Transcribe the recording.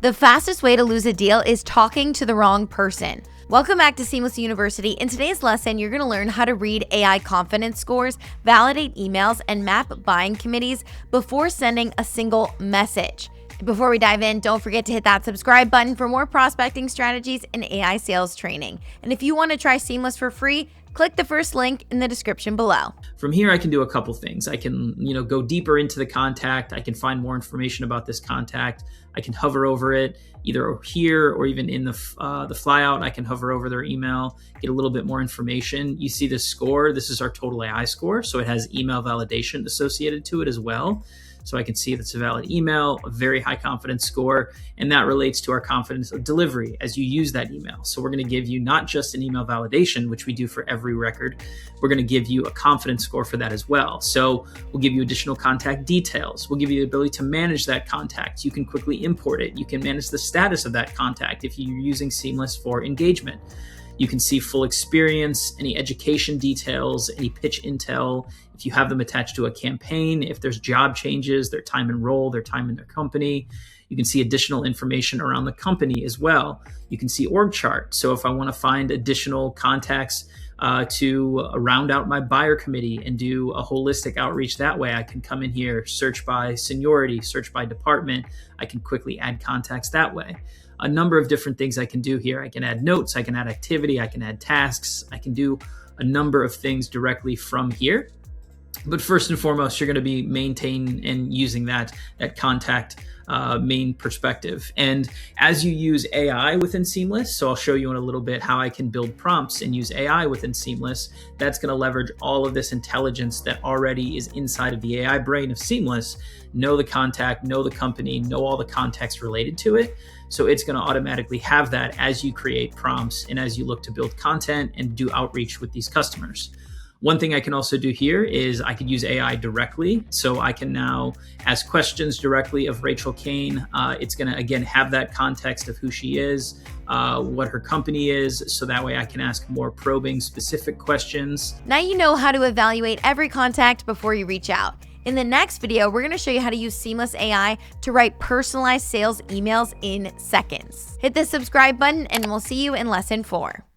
The fastest way to lose a deal is talking to the wrong person. Welcome back to Seamless University. In today's lesson, you're going to learn how to read AI confidence scores, validate emails, and map buying committees before sending a single message. Before we dive in, don't forget to hit that subscribe button for more prospecting strategies and AI sales training. And if you want to try Seamless for free, click the first link in the description below. From here, I can do a couple things. I can, go deeper into the contact. I can find more information about this contact. I can hover over it either here or even in the flyout. I can hover over their email, get a little bit more information. You see this score. This is our total AI score. So it has email validation associated to it as well. So I can see that's a valid email, a very high confidence score, and that relates to our confidence of delivery as you use that email. So we're going to give you not just an email validation, which we do for every record, we're going to give you a confidence score for that as well. So we'll give you additional contact details. We'll give you the ability to manage that contact. You can quickly import it. You can manage the status of that contact if you're using Seamless for engagement. You can see full experience, any education details, any pitch intel, if you have them attached to a campaign, if there's job changes, their time in role, their time in their company. You can see additional information around the company as well. You can see org chart. So if I want to find additional contacts to round out my buyer committee and do a holistic outreach that way, I can come in here, search by seniority, search by department. I can quickly add contacts that way. A number of different things I can do here. I can add notes, I can add activity, I can add tasks, I can do a number of things directly from here. But first and foremost, you're going to be maintaining and using that contact main perspective. And as you use AI within Seamless, so I'll show you in a little bit how I can build prompts and use AI within Seamless, that's going to leverage all of this intelligence that already is inside of the AI brain of Seamless, know the contact, know the company, know all the context related to it. So it's going to automatically have that as you create prompts and as you look to build content and do outreach with these customers. One thing I can also do here is I could use AI directly. So I can now ask questions directly of Rachel Kane. It's going to, again, have that context of who she is, what her company is. So that way I can ask more probing specific questions. Now you know how to evaluate every contact before you reach out. In the next video, we're going to show you how to use Seamless AI to write personalized sales emails in seconds. Hit the subscribe button and we'll see you in lesson 4.